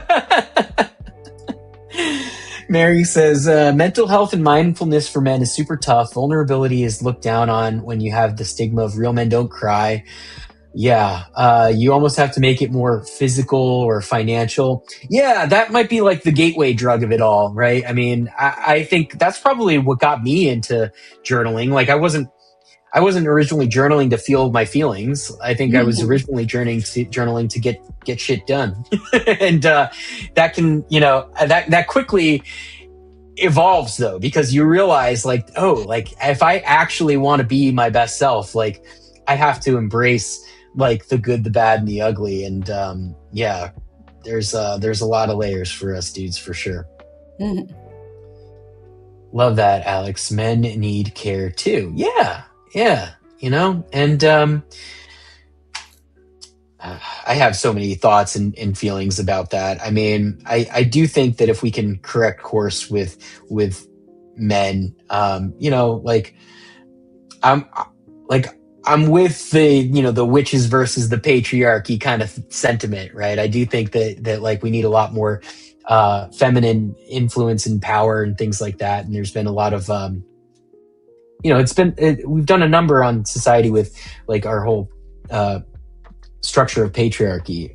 Mary says, mental health and mindfulness for men is super tough. Vulnerability is looked down on when you have the stigma of real men don't cry. Yeah, you almost have to make it more physical or financial. Yeah, that might be like the gateway drug of it all, right? I mean, I think that's probably what got me into journaling. Like, I wasn't originally journaling to feel my feelings. I think I was originally journaling to get shit done. And that can, that quickly evolves though, because you realize like, oh, like if I actually want to be my best self, like I have to embrace like the good, the bad, and the ugly. And yeah, there's a lot of layers for us dudes for sure. Mm-hmm. Love that, Alex. Men need care too. Yeah. And I have so many thoughts and feelings about that. I mean, I do think that if we can correct course with men, like I'm like I'm with the the witches versus the patriarchy kind of sentiment, right? I do think that like we need a lot more feminine influence and power and things like that. And there's been a lot of we've done a number on society with like our whole uh, structure of patriarchy.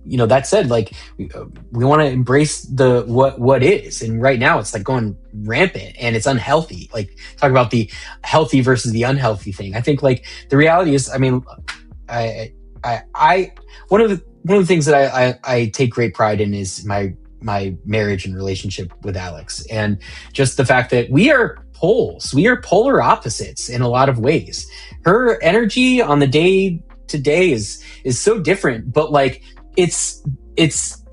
That said, like we want to embrace the what is, and right now it's like going rampant and it's unhealthy. Like talk about the healthy versus the unhealthy thing. I think like the reality is, I mean, I one of the things that I take great pride in is my marriage and relationship with Alex, and just the fact that we are polar opposites in a lot of ways. Her energy on the day to day is so different, but like it's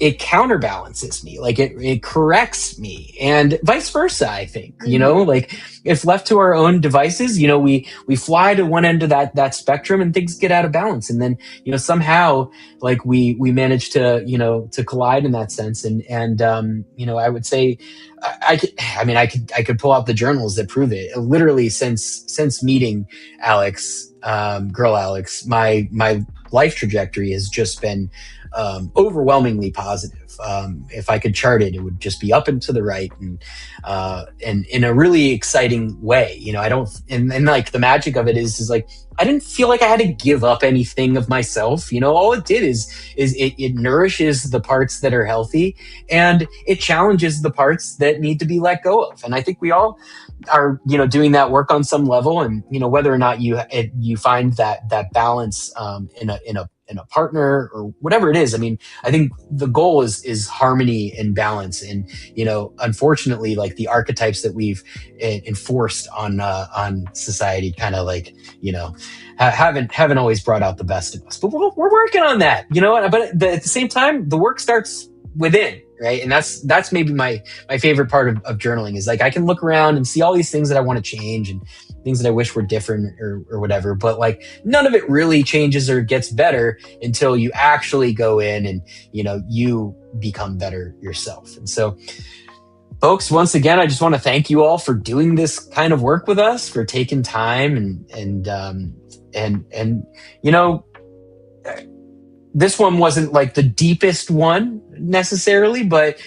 it counterbalances me, like it corrects me, and vice versa. I think like if left to our own devices, we fly to one end of that spectrum and things get out of balance, and then somehow like we manage to collide in that sense. And I would say I could pull out the journals that prove it. Literally since meeting Alex, girl Alex, my life trajectory has just been overwhelmingly positive. If I could chart it, it would just be up and to the right, and in a really exciting way. I don't, and like the magic of it is like I didn't feel like I had to give up anything of myself. All it did is it nourishes the parts that are healthy, and it challenges the parts that need to be let go of. And I think we all are doing that work on some level, and whether or not you find that balance in a partner or whatever it is. I mean, I think the goal is harmony and balance. And unfortunately, like the archetypes that we've enforced on society kind of like haven't always brought out the best of us. But we're working on that. But at the same time, the work starts within, right? And that's maybe my favorite part of journaling is like I can look around and see all these things that I want to change and things that I wish were different or whatever, but like none of it really changes or gets better until you actually go in and you become better yourself. And so folks, once again, I just want to thank you all for doing this kind of work with us, for taking time and this one wasn't like the deepest one necessarily, but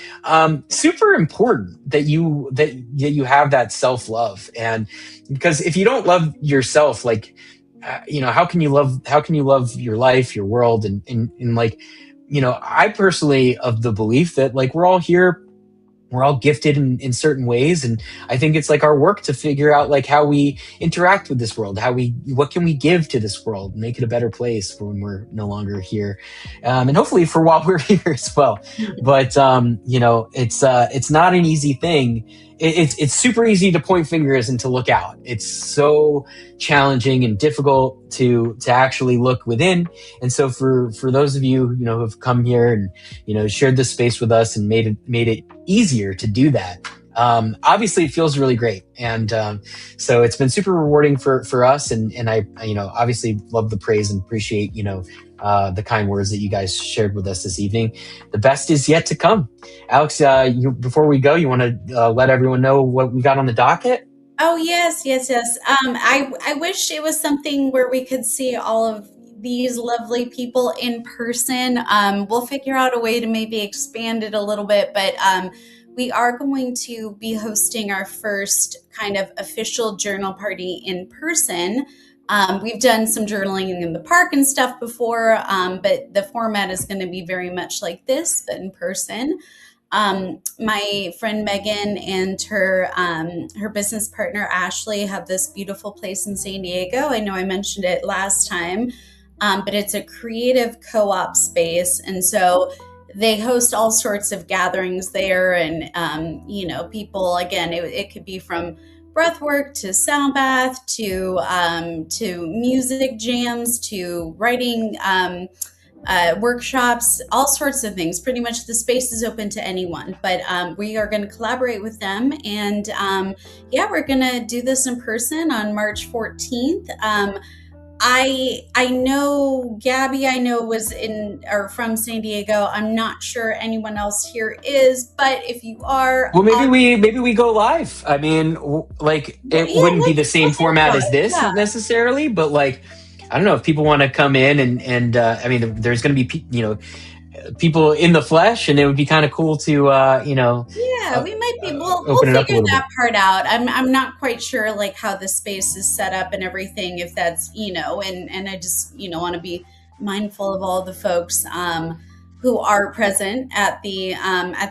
super important that you have that self-love. And because if you don't love yourself, like how can you love your life, your world, and like I personally of the belief that like we're all gifted in certain ways. And I think it's like our work to figure out like how we interact with this world, what can we give to this world, make it a better place for when we're no longer here. And hopefully for while we're here as well. But, it's not an easy thing. It's super easy to point fingers and to look out. It's so challenging and difficult to actually look within. And so for those of you, who have come here and, shared this space with us and made it easier to do that. Obviously it feels really great. And, so it's been super rewarding for us. And I, obviously love the praise and appreciate, the kind words that you guys shared with us this evening. The best is yet to come. Alex, before we go, you want to let everyone know what we got on the docket? Oh, yes. I wish it was something where we could see all of these lovely people in person. We'll figure out a way to maybe expand it a little bit, but we are going to be hosting our first kind of official journal party in person. We've done some journaling in the park and stuff before, but the format is going to be very much like this, but in person. My friend Megan and her business partner Ashley have this beautiful place in San Diego. I know I mentioned it last time, but it's a creative co-op space, and so they host all sorts of gatherings there. And people, again, it could be from breath work to sound bath to music jams to writing workshops, all sorts of things. Pretty much the space is open to anyone, but we are going to collaborate with them. And we're going to do this in person on March 14th. I know Gabby, I know was in or from San Diego. I'm not sure anyone else here is, but if you are, Well, maybe we go live. I mean, like well, it yeah, wouldn't be the let's same think format about as it. this Yeah. necessarily, but like I don't know if people want to come in and I mean, there's going to be people in the flesh, and it would be kind of cool to Yeah, uh, we might be. We'll open it up a figure little that bit. part out. I'm not quite sure like how the space is set up and everything. If that's and I just want to be mindful of all the folks who are present at the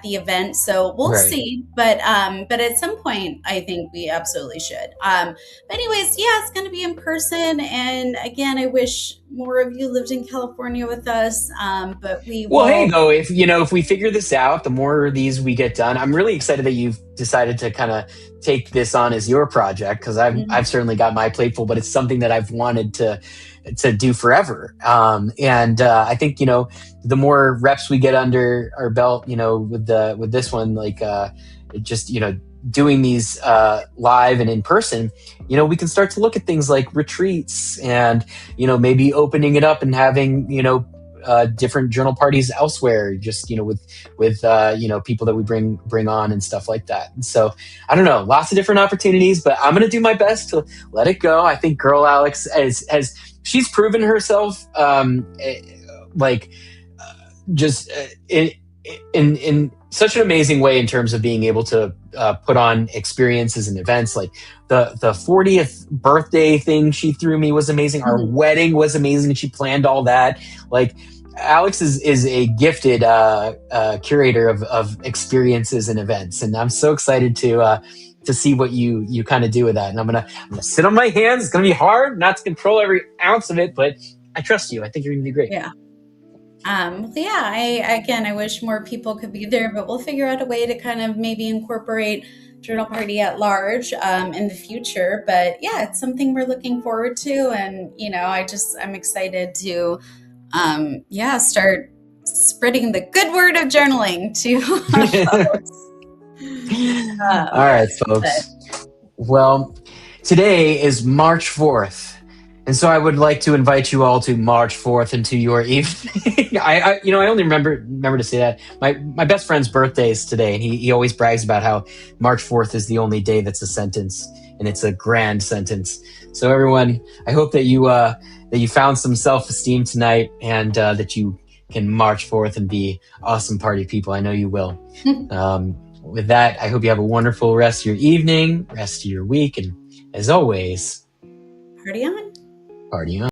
event. So we'll Right. see. But at some point, I think we absolutely should. But anyways, yeah, it's going to be in person. And again, I wish more of you lived in California with us. But we Well, hey, will. though, if we figure this out, the more of these we get done, I'm really excited that you've decided to kind of take this on as your project because I've certainly got my plate full, but it's something that I've wanted to do forever. And I think the more reps we get under our belt, with this one, like just doing these live and in person, we can start to look at things like retreats and maybe opening it up and having different journal parties elsewhere, just with people that we bring on and stuff like that. And so I don't know, lots of different opportunities, but I'm gonna do my best to let it go. I think girl Alex has she's proven herself like just in such an amazing way in terms of being able to put on experiences and events. Like the 40th birthday thing she threw me was amazing. Our wedding was amazing. She planned all that. Like Alex is a gifted curator of experiences and events, and I'm so excited to see what you kind of do with that. And I'm gonna sit on my hands. It's gonna be hard not to control every ounce of it, but I trust you. I think you're gonna do great. Yeah. Yeah, I wish more people could be there, but we'll figure out a way to kind of maybe incorporate Journal Party at large in the future. But yeah, it's something we're looking forward to, and I'm excited to start spreading the good word of journaling to folks. All right, But folks. Well, today is March 4th. And so I would like to invite you all to March 4th into your evening. I only remember to say that. My best friend's birthday is today, and he always brags about how March 4th is the only day that's a sentence, and it's a grand sentence. So everyone, I hope that you found some self-esteem tonight, and that you can march forth and be awesome party people. I know you will. With that, I hope you have a wonderful rest of your evening, rest of your week, and as always, party on. party on.